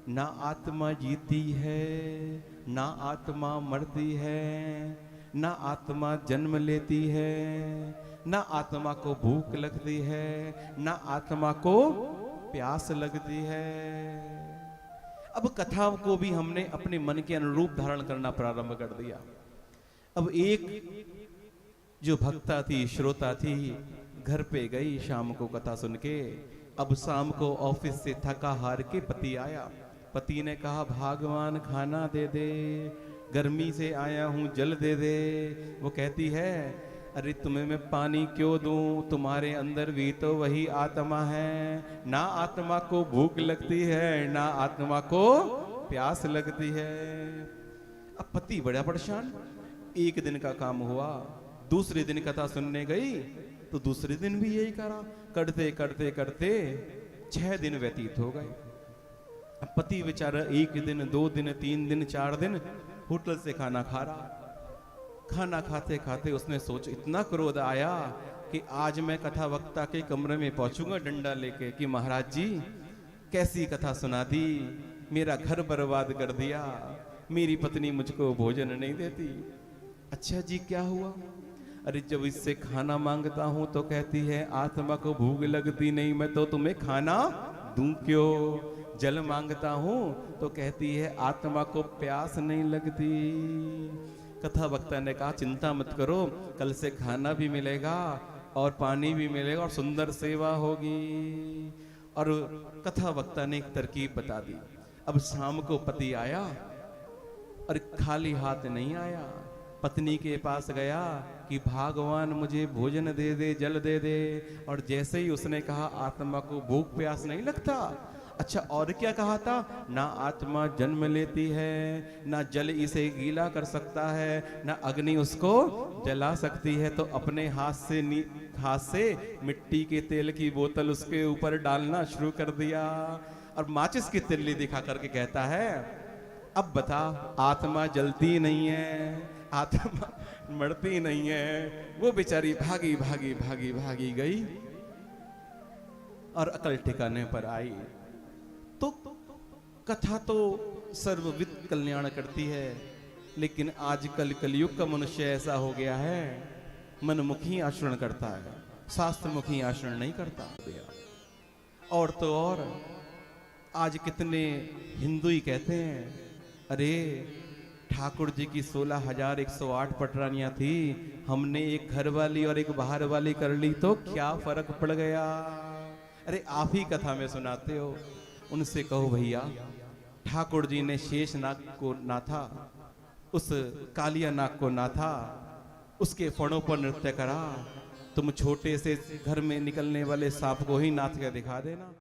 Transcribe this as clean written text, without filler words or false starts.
ना आत्मा जीती है, ना आत्मा मरती है, ना आत्मा जन्म लेती है, ना आत्मा को भूख लगती है, ना आत्मा को प्यास लगती है। अब कथा को भी हमने अपने मन के अनुरूप धारण करना प्रारंभ कर दिया। अब एक जो भक्ता थी, श्रोता थी, घर पे गई शाम को कथा सुन के। अब शाम को ऑफिस से थका हार के पति आया। पति ने कहा भगवान खाना दे दे, गर्मी से आया हूं जल दे दे। वो कहती है अरे तुम्हें मैं पानी क्यों दूं, तुम्हारे अंदर भी तो वही आत्मा है। ना आत्मा को भूख लगती है, ना आत्मा को प्यास लगती है। अब पति बड़ा परेशान। एक दिन का काम हुआ, दूसरे दिन कथा सुनने गई तो दूसरे दिन भी यही करा। करते करते करते 6 दिन व्यतीत हो गए। पति बेचारा 1 दिन 2 दिन 3 दिन 4 दिन होटल से खाना खा रहा। खाना खाते खाते उसने सोच, इतना क्रोध आया कि आज मैं कथा वक्ता के कमरे में पहुंचूंगा डंडा लेके कि महाराज जी कैसी कथा सुना दी, मेरा घर बर्बाद कर दिया, मेरी पत्नी मुझको भोजन नहीं देती। अच्छा जी क्या हुआ? अरे जब इससे खाना मांगता हूं तो कहती है आत्मा को भूख लगती नहीं, मैं तो तुम्हें खाना दूं क्यों। जल मांगता हूं तो कहती है आत्मा को प्यास नहीं लगती। कथा वक्ता ने कहा चिंता मत करो, कल से खाना भी मिलेगा और पानी भी मिलेगा और सुंदर सेवा होगी। और कथा वक्ता ने एक तरकीब बता दी। अब शाम को पति आया और खाली हाथ नहीं आया। पत्नी के पास गया कि भगवान मुझे भोजन दे दे, जल दे दे। और जैसे ही उसने कहा आत्मा को भूख प्यास नहीं लगता। अच्छा और क्या कहा था? ना आत्मा जन्म लेती है, ना जल इसे गीला कर सकता है, ना अग्नि उसको जला सकती है। तो अपने हाथ से मिट्टी के तेल की बोतल उसके ऊपर डालना शुरू कर दिया और माचिस की तिल्ली दिखा करके कहता है अब बता, आत्मा जलती नहीं है, आत्मा मरती नहीं है। वो बेचारी भागी भागी भागी भागी गई और अकल ठिकाने पर आई। तो कथा तो सर्वविद कल्याण करती है, लेकिन आजकल कलयुग का मनुष्य ऐसा हो गया है मनमुखी आचरण करता है, शास्त्रमुखी आचरण नहीं करता। और तो और आज कितने हिंदू ही कहते हैं अरे ठाकुर जी की 16,108 पटरानियां थी, हमने एक घर वाली और एक बाहर वाली कर ली तो क्या फर्क पड़ गया। अरे आप ही कथा में सुनाते हो। उनसे कहो भैया ठाकुर जी ने शेष नाग को नाथा, उस कालिया नाग को नाथा, उसके फणों पर नृत्य करा। तुम छोटे से घर में निकलने वाले सांप को ही नाथ के दिखा देना।